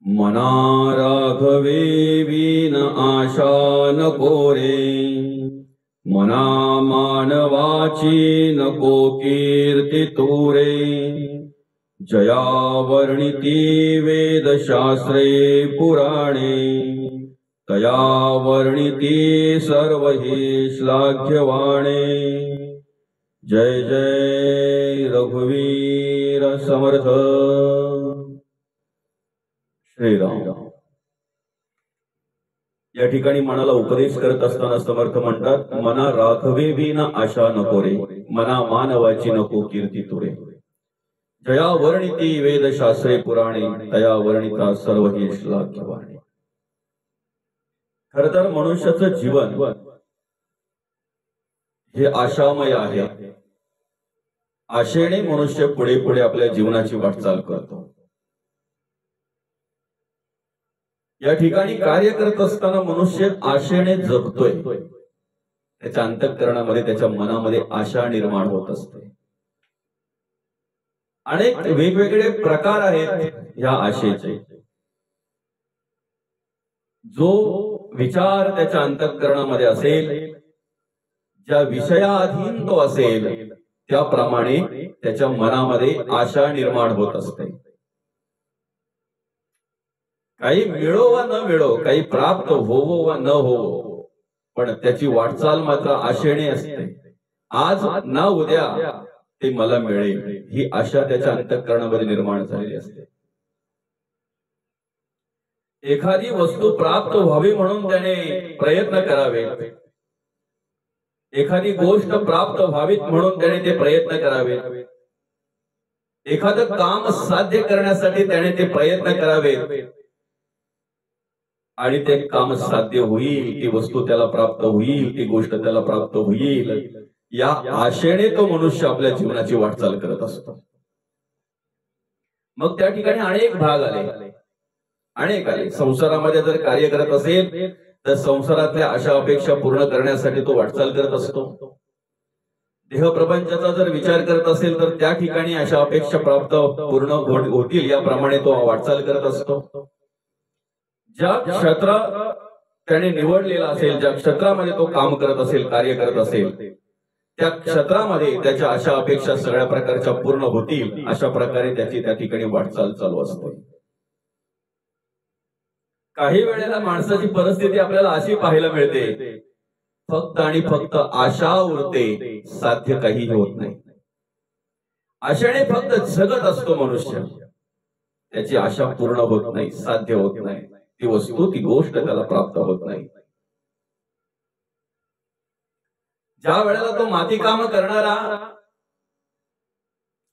मना राघवे विन आशा नको रे, मना मानवाची नको कीर्ती तुरे। जया वर्णिती वेदशास्त्रे पुराणे, तया वर्णिती सर्व हि श्लाघ्यवाणे। जय जय रघुवीर समर्थ श्रीराम। या ठिकाणी मनाला उपदेश करत असताना समर्थ म्हणतात, मना राघवे विन आशा नको रे, मना मानवाची नको कीर्ती तुरे। जया वर्णिती वेदशास्त्रे पुराणे, तया वर्णिता सर्व हि श्लाघ्यवाणे। खर तर मनुष्याचं जीवन हे आशामय आहे। आशेने मनुष्य पुढे पुढे आपल्या जीवनाची वाटचाल करतो। या ठिकाणी कार्य करत असताना मनुष्य आशेने जगतोय। त्याच्या अंतःकरणामध्ये त्याच्या मनामध्ये आशा निर्माण होत असते। अनेक वेगवेगळे प्रकार आहेत या आशेचे। जो विचार त्याच्या अंतःकरणामध्ये असेल, ज्या विषयाधीन तो असेल, त्याप्रमाणे त्याच्या मनामध्ये आशा निर्माण होत असते। काही मिळो वा न मिळो, काही प्राप्त होवो वा न होवो, पण त्याची वाटचाल मात्र आशेने असते। आज ना उद्या ते मला मिळेल, ही आशा त्याच्या अंतःकरणामध्ये निर्माण झालेली असते। एखादी वस्तू प्राप्त व्हावी म्हणून त्याने प्रयत्न करावे, एखादी गोष्ट प्राप्त व्हावी म्हणून त्याने ते प्रयत्न करावे, एखादं काम साध्य करण्यासाठी त्याने ते प्रयत्न करावे, आणि ते काम साध्य होईल, ती वस्तू त्याला प्राप्त होईल, ती गोष्ट त्याला प्राप्त होईल, या आशेने तो मनुष्य आपल्या जीवनाची वाटचाल करत असतो। मग त्या ठिकाणी अनेक भाग आले, अनेक आले। संसारामध्ये जर कार्य करत असेल तर संसारातल्या आशा अपेक्षा पूर्ण करण्यासाठी तो वाटचाल करत असतो। देह प्रपंचाचा जर विचार करत असेल तर त्या ठिकाणी अशा अपेक्षा प्राप्त पूर्ण होतील याप्रमाणे तो वाटचाल करत असतो। ज्या क्षेत्र त्याने निवडलेला असेल, ज्या क्षेत्रामध्ये तो काम करत असेल, कार्य करत असेल, त्या क्षेत्रामध्ये त्याच्या आशा अपेक्षा सगळ्या प्रकारच्या पूर्ण होतील, अशा प्रकारे त्याची त्या ठिकाणी वाटचाल चालू असते। काही वेळेला माणसाची परिस्थिती आपल्याला अशी पाहायला मिळते, फक्त आणि फक्त आशा उरते, साध्य काही होत नाही। आशेने फक्त जगत असतो मनुष्य, त्याची आशा पूर्ण होत नाही, साध्य होत नाही, ती वस्तू ती गोष्ट त्याला प्राप्त होत नाही। ज्या वेळेला तो माती काम करणारा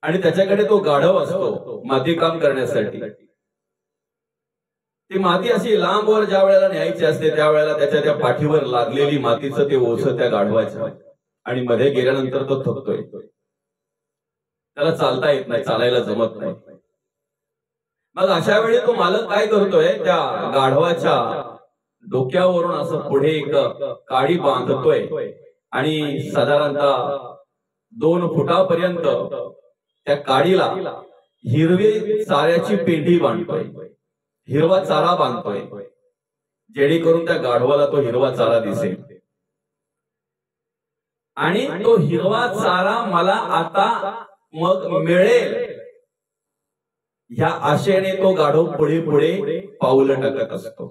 आणि त्याच्याकडे तो गाढव असतो माती काम करण्यासाठी, ती माती अशी लांबवर ज्या वेळेला न्यायची असते, त्यावेळेला त्याच्या त्या पाठीवर लागलेली मातीचं ते ओझं त्या गाढवाचं, आणि मध्ये गेल्यानंतर तो थकतोय, त्याला चालता येत नाही, चालायला जमत नाही। मग अशा वेळी तो मालक काय करतोय, त्या गाढवाच्या डोक्यावरून असं पुढे एक काडी बांधतोय आणि साधारणतः 2 फुटापर्यंत त्या काडीला हिरवी चाऱ्याची पेंढी बांधतोय, हिरवा चारा बांधतोय, जेणेकरून त्या गाढवाला तो हिरवा चारा दिसेल। आणि तो हिरवा चारा मला आता मग मिळेल, ह्या आशेने तो गाढव पुढे पुढे पाऊलं टाकत असतो।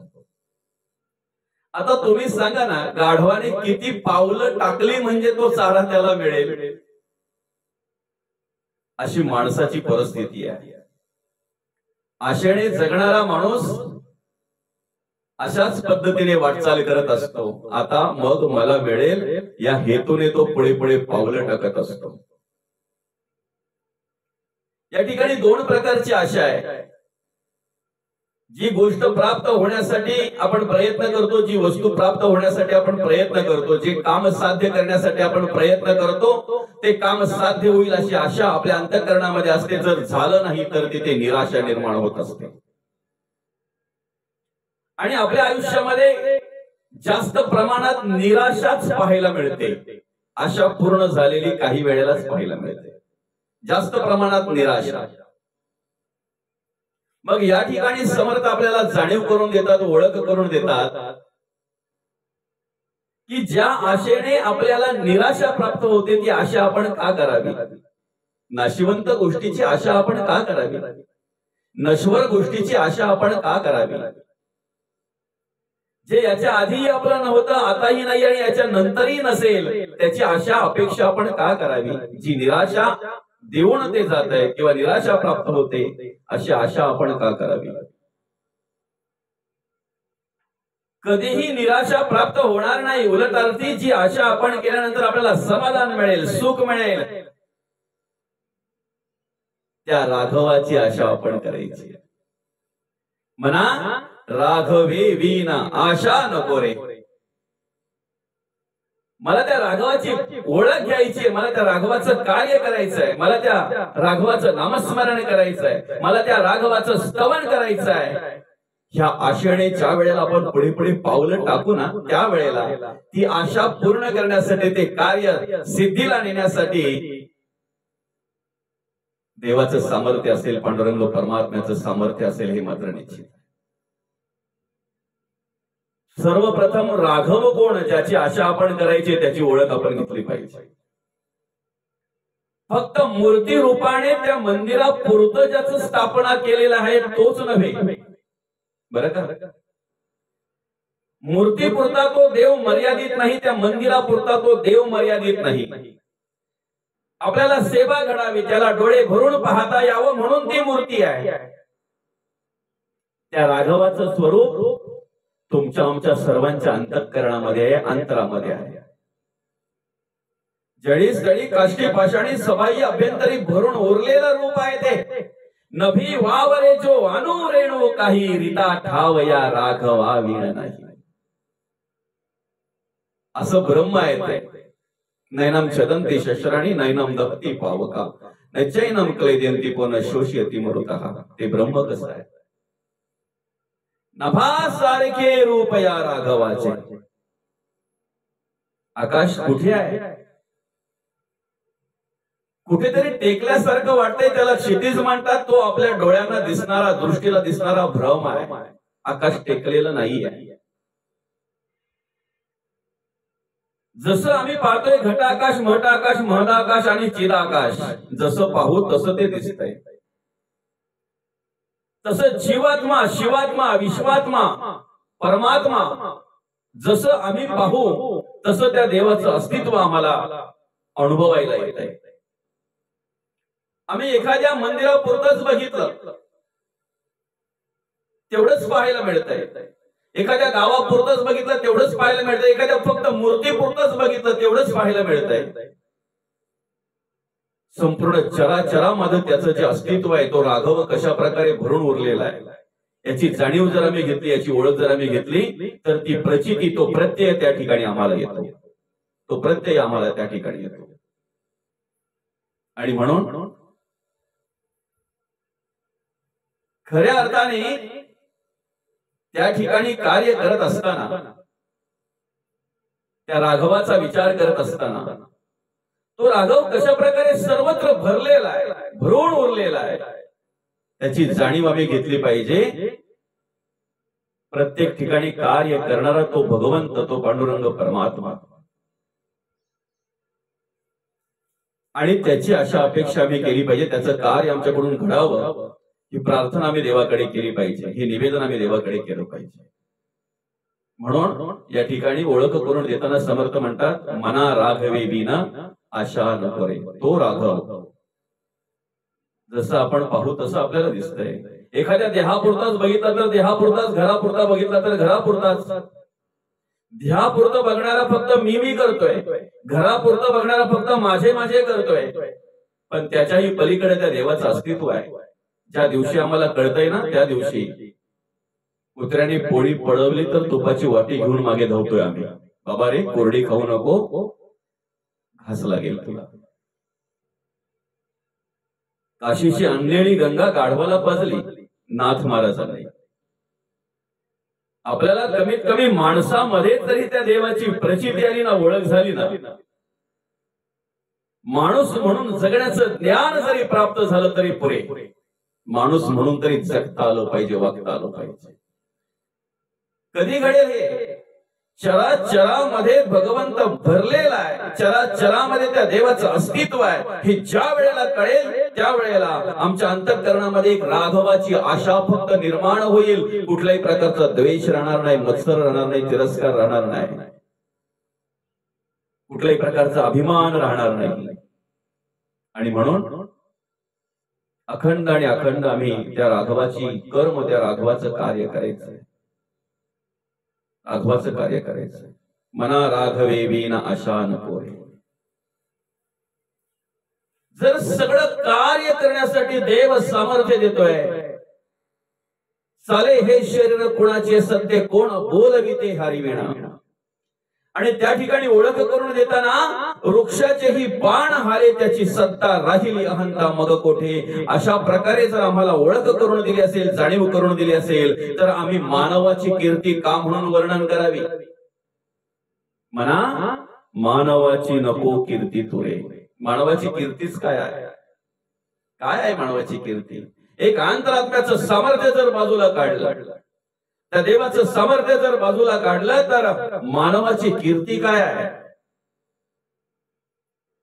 आता तुम्ही सांगा ना, गाढवाने किती पावलं टाकली म्हणजे तो चारा त्याला मिळेल? अशी माणसाची परिस्थिती आहे। आशेने जगणारा माणूस अशाच पद्धतीने वाटचाल करत असतो, आता मग मला मिळेल या हेतूने तो पुढे पुढे पावलं टाकत असतो। या ठिकाणी 2 प्रकारची आशा आहे। जी गोष्ट प्राप्त होण्यासाठी आपण प्रयत्न करतो, जी वस्तू प्राप्त होण्यासाठी आपण प्रयत्न करतो, जे काम साध्य करण्यासाठी आपण प्रयत्न करतो, ते काम साध्य होईल अशी आशा आपल्या अंतःकरणामध्ये असते। जर झालं नाही तर तिथे निराशा निर्माण होत असते। आणि आपल्या आयुष्यामध्ये जास्त प्रमाणात निराशाच पाहायला मिळते, आशा पूर्ण झालेली काही वेळेलाच पाहायला मिळते। जास्त प्रमाणात निराशा। मग या ठिकाणी समर्थ आपल्याला जाणीव करून देतात, ओळख करून देतात की ज्या आशेने आपल्याला निराशा प्राप्त होते ती आशा आपण का करावी, नाशिवंत गोष्टीची आशा आपण का करावी, नश्वर गोष्टीची आशा आपण का करावी, जे याच्या आधीही आपलं नव्हतं आताही नाही आणि याच्या नंतरही नसेल त्याची आशा अपेक्षा आपण का करावी, जी निराशा देऊन ते जात आहे किंवा निराशा प्राप्त होते अशी आशा आपण का करावी. कधीही निराशा प्राप्त होणार नाही, उलट अर्थी जी आशा आपण केल्यानंतर आपल्याला समाधान मिळेल, सुख मिळेल, त्या राघवाची आशा आपण करायची. म्हणा राघवे विना आशा नको रे. मला त्या राघवाची ओळख घ्यायची, मला त्या राघवाचं कार्य करायचंय, मला त्या राघवाचं नामस्मरण करायचंय, मला त्या राघवाचं स्तवन करायचं आहे. ह्या आशेने ज्या वेळेला आपण पुढे पुढे पावलं टाकू ना त्या वेळेला ती आशा पूर्ण करण्यासाठी, ते कार्य सिद्धीला नेण्यासाठी देवाचं सामर्थ्य असेल, पांडुरंग परमात्म्याचं सामर्थ्य असेल हे मात्र निश्चित. सर्वप्रथम राघव कोण, ज्याची आशा आपण करायची त्याची ओळख आपण घेतली पाहिजे. फक्त मूर्ती रूपाने त्या मंदिरापुरतं ज्याचं स्थापना केलेलं आहे तोच नव्हे बरं का. मूर्तीपुरता तो देव मर्यादित नाही, त्या मंदिरापुरता तो देव मर्यादित नाही. आपल्याला सेवा घडावी, त्याला डोळे भरून पाहता यावं म्हणून ती मूर्ती आहे. त्या राघवाचं स्वरूप तुमच्या आमच्या सर्वांच्या अंतःकरणामध्ये आहे, अंतरामध्ये आहे. जळी स्थळी काष्टी पाषाणी सबाई अभ्यंतरी भरून उरलेलं रूप आहे ते. नभी वावरे जो अनु रेणू काही रिता ठाव या राघवा वीण नाही. असं ब्रह्म आहे ते. नैनम छदंती शस्त्राणी नैनम दपती पावका नैनम क्लेदयंती पुन शोषयती मरुतः. ते ब्रह्म कसं आहे, नभासारखे रूप या राघवाचे. आकाश कुठे आहे, कुठेतरी टेकल्यासारखं वाटतंय, त्याला क्षितिज म्हणतात. तो आपल्या डोळ्यांना दिसणारा, दृष्टीला दिसणारा भ्रम आहे. आकाश टेकलेलं नाही आहे. जसं आम्ही पाहतोय घटाकाश, महटाकाश, महदाकाश आणि चिदाकाश, जसं पाहू तसं ते दिसतंय. तसं जीवात्मा, शिवात्मा, विश्वात्मा, परमात्मा जसं आम्ही पाहू तसं त्या देवाचं अस्तित्व आम्हाला अनुभवायला येत आहे. आम्ही एखाद्या मंदिरापुरतच बघितलं तेवढंच पाहायला मिळतंय, एखाद्या गावापुरतच बघितलं तेवढंच पाहायला मिळतंय, एखाद्या फक्त मूर्तीपुरतच बघितलं तेवढंच पाहायला मिळतंय. संपूर्ण चराचरामध्ये त्याचं जे अस्तित्व आहे, तो राघव कशा प्रकारे भरून उरलेला आहे याची जाणीव जर आम्ही घेतली, याची ओळख जर आम्ही घेतली तर ती प्रचिती, तो प्रत्यय त्या ठिकाणी आम्हाला येतो, तो प्रत्यय आम्हाला त्या ठिकाणी येतो. आणि म्हणून खऱ्या अर्थाने त्या ठिकाणी कार्य करत असताना, त्या राघवाचा विचार करत असताना, तो राघव कशा प्रकारे सर्वत्र भरलेला आहे, भरून उरलेला आहे, त्याची जाणीव आम्ही घेतली पाहिजे. प्रत्येक ठिकाणी कार्य करणारा तो भगवंत, तो पांडुरंग परमात्मा, आणि त्याची अशा अपेक्षा आम्ही केली पाहिजे. त्याचं कार्य आमच्याकडून घडावं ही प्रार्थना आम्ही देवाकडे केली पाहिजे, हे निवेदन आम्ही देवाकडे केलं पाहिजे. म्हणून या ठिकाणी ओळख करून देताना समर्थ म्हणतात, मना राघवे विना आशा नको रे. तो राघव जसं आपण पाहू तसं आपल्याला दिसतंय. एखाद्या देहापुरताच बघितला तर देहापुरताच, घरापुरता बघितला तर घरापुरताच. देहापुरतं बघणारा फक्त मी करतोय, घरापुरतं बघणारा फक्त माझे करतोय. पण त्याच्याही पलीकडे त्या देवाचं अस्तित्व आहे. ज्या दिवशी आम्हाला कळतंय ना त्या दिवशी कुत्र्याने पोळी पळवली तर तुपाची वाटी घेऊन मागे धावतोय आम्ही. बाबा रे कोरडी खाऊ नको, घास लागेल तुला. काशीची आणलेली गंगा गाढवाला पाजली, नाथ महाराज नाही. आपल्याला कमीत कमी माणसामध्ये तरी त्या देवाची प्रचिती आली ना, ओळख झाली ना, माणूस म्हणून जगण्याचं ज्ञान जरी प्राप्त झालं तरी पुरे. माणूस म्हणून तरी जगता आलं पाहिजे, वागता आलं पाहिजे. कधी घडेल हे? चराचरामध्ये भगवंत भरलेला आहे, चराचरामध्ये त्या देवाचं अस्तित्व आहे. हे ज्या वेळेला कळेल त्या वेळेला आमच्या अंतःकरणामध्ये एक राघवाची आशा फक्त निर्माण होईल. कुठल्याही प्रकारचा द्वेष राहणार नाही, मत्सर राहणार नाही, तिरस्कार राहणार नाही, कुठल्याही प्रकारचा अभिमान राहणार नाही. आणि म्हणून अखंड आणि अखंड आम्ही त्या राघवाची कर्म, त्या राघवाचं कार्य करायचं, राघवाचं कार्य करायचं. मना राघवे विना आशा नको रे. जर सगळं कार्य करण्यासाठी देव सामर्थ्य देतोय, चाले हे शरीर कुणाचे सत्य कोण बोलविते हरिविणा. आणि त्या ठिकाणी ओळख करून देताना वृक्षाचेही बाण हारे त्याची सत्ता राहिली अहंता मग कोठे. अशा प्रकारे जर आम्हाला ओळख करून दिली असेल, जाणीव करून दिली असेल, तर आम्ही मानवाची कीर्ती का म्हणून वर्णन करावी. म्हणा मानवाची नको कीर्ती तुरे. मानवाची कीर्तीच काय आहे? काय आहे मानवाची कीर्ती? एक अंतरात्म्याचं सामर्थ्य जर बाजूला काढलं, त्या देवाचं सामर्थ्य जर बाजूला काढलं, तर मानवाची कीर्ती काय आहे?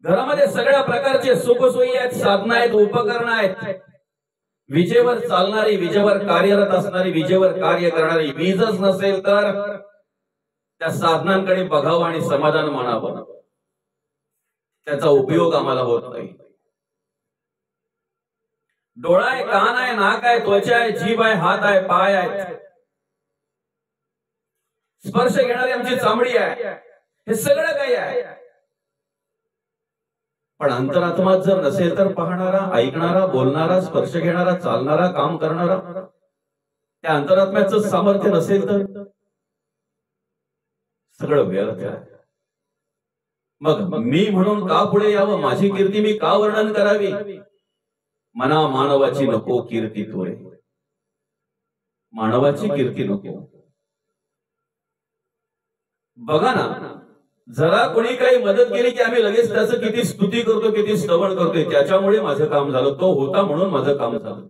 घरामध्ये सगळ्या प्रकारचे सुखसोयी आहेत, साधनं आहेत, उपकरणं आहेत. विजेवर चालणारी, विजेवर कार्यरत असणारी, विजेवर कार्य करणारी वीजच नसेल तर त्या साधनांकडे बघावं आणि समाधान मानावं. त्याचा उपयोग आम्हाला होत नाही. डोळा आहे, कान आहे, नाक आहे, त्वचा आहे, जीभ आहे, हात आहे, पाय आहेत, स्पर्श घेणारी आमची चामडी आहे, हे सगळं काही आहे. पण अंतरात्मा जर नसेल तर पाहणारा, ऐकणारा, बोलणारा, स्पर्श घेणारा, चालणारा, काम करणारा, त्या अंतरात्म्याचं सामर्थ्य नसेल तर सगळं व्यर्थ आहे. मग मी म्हणून का पुढे यावं? माझी कीर्ती मी का वर्णन करावी? मना मानवाची नको कीर्ती तुरे. मानवाची कीर्ती नको. बघा ना, जरा कोणी काही मदत केली की आम्ही लगेच त्याचं किती स्तुती करतो, किती स्तवन करतोय. त्याच्यामुळे माझं काम झालं, तो होता म्हणून माझं काम झालं.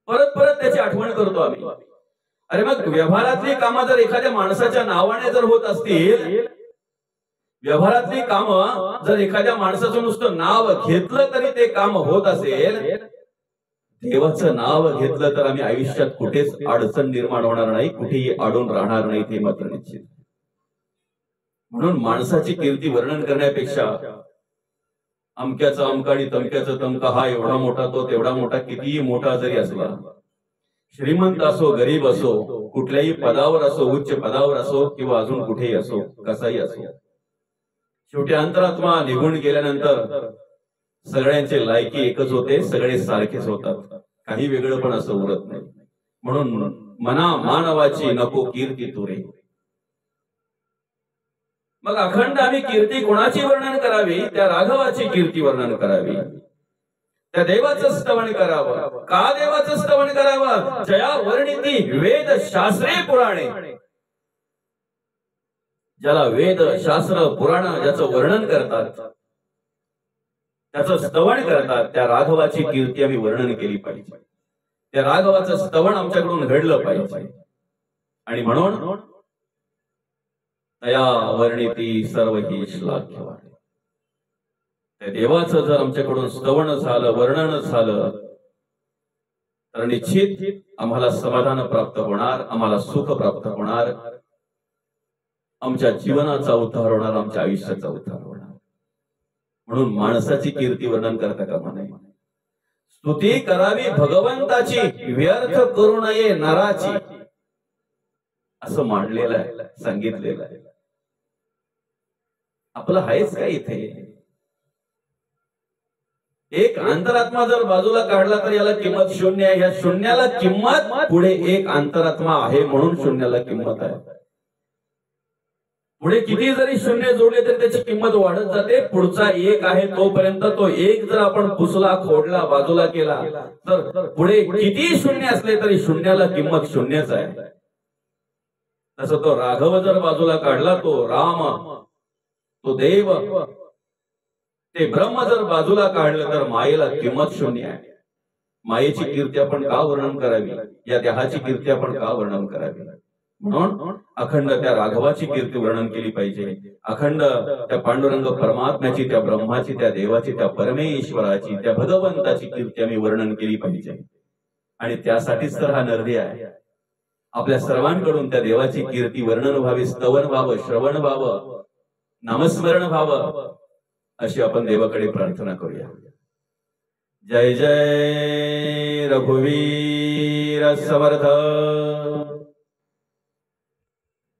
परत परत त्याची आठवण करतो आम्ही. अरे मग व्यवहारातली कामं जर एखाद्या माणसाच्या नावाने जर होत असतील, व्यवहारातली कामं जर एखाद्या माणसाचं नुसतं नाव घेतलं तरी ते काम होत असेल, देवाचं नाव घेतलं तर आम्ही आयुष्यात कुठेच अडचण निर्माण होणार नाही, कुठेही अडून राहणार नाही, ते मात्र निश्चित. म्हणून माणसाची कीर्ती वर्णन करण्यापेक्षा अमक्याचा अमका आणि तमक्याचा तमका, हा एवढा मोठा, तो तेवढा मोठा, कितीही मोठा जरी असला, श्रीमंत असो, गरीब असो, कुठल्याही पदावर असो, उच्च पदावर असो किंवा अजून कुठेही असो, कसाही असो, शेवटी अंतरात्मा निघून गेल्यानंतर सगळ्यांचे लायकी एकच होते, सगळे सारखेच होतात, काही वेगळं पण असं उरत नाही. म्हणून मना मानवाची नको कीर्ती तुरे. मग अखंड आम्ही कीर्ती कोणाची वर्णन करावी? त्या राघवाची कीर्ती वर्णन करावी, त्या देवाचं स्तवन करावं. का देवाचं स्तवन करावं? जया वर्णिती वेद शास्त्रे पुराणे. ज्याला वेद शास्त्र पुराण ज्याचं वर्णन करतात, त्याचं स्तवन करतात, त्या राघवाची कीर्ती आम्ही वर्णन केली पाहिजे. त्या राघवाचं स्तवन आमच्याकडून घडलं पाहिजे. आणि म्हणून तया वर्णिती सर्व ही श्लाघ्यवाणी. त्या देवाचं जर आमच्याकडून स्तवन झालं, वर्णन झालं, तर निश्चित आम्हाला समाधान प्राप्त होणार, आम्हाला सुख प्राप्त होणार, आमच्या जीवनाचा उद्धार होणार, आमच्या आयुष्याचा उद्धार होणार. म्हणून माणसाची कीर्ती वर्णन करता कामा नये. स्तुती करावी भगवंताची, व्यर्थ करू नये नराची, असं मांडलेलं आहे, सांगितलेलं आहे. आपलं आहेच काय इथे? एक अंतरात्मा जर बाजूला काढला तर याला किंमत शून्य आहे. या शून्याला किंमत पुढे एक अंतरात्मा आहे म्हणून शून्याला किंमत आहे. पुढे किती जरी शून्य जोडले तरी त्याची किंमत वाढत जाते. पुढचा एक आहे तोपर्यंत तो एक जर आपण पुसला, खोडला, बाजूला केला तर पुढे किती शून्य असले तरी शून्याला किंमत शून्यच आहे. तसं तो राघव जर बाजूला काढला, तो राम, तो देव, ते ब्रह्म जर बाजूला काढलं तर मायेला किंमत शून्य आहे. मायेची कीर्ती आपण का वर्णन करावी, या देहाची कीर्ती आपण का वर्णन करावी? म्हणून अखंड त्या राघवाची कीर्ती वर्णन केली पाहिजे, अखंड त्या पांडुरंग परमात्म्याची, त्या ब्रह्माची, त्या देवाची, त्या परमेश्वराची, त्या भगवंताची कीर्ती आम्ही वर्णन केली पाहिजे. आणि त्यासाठीच तर हा नरदी आहे. आपल्या सर्वांकडून त्या देवाची कीर्ती वर्णन व्हावी, स्तवन व्हावं, श्रवण व्हावं, नामस्मरण व्हावं, अशी आपण देवाकडे प्रार्थना करूया. जय जय रघुवीर समर्थ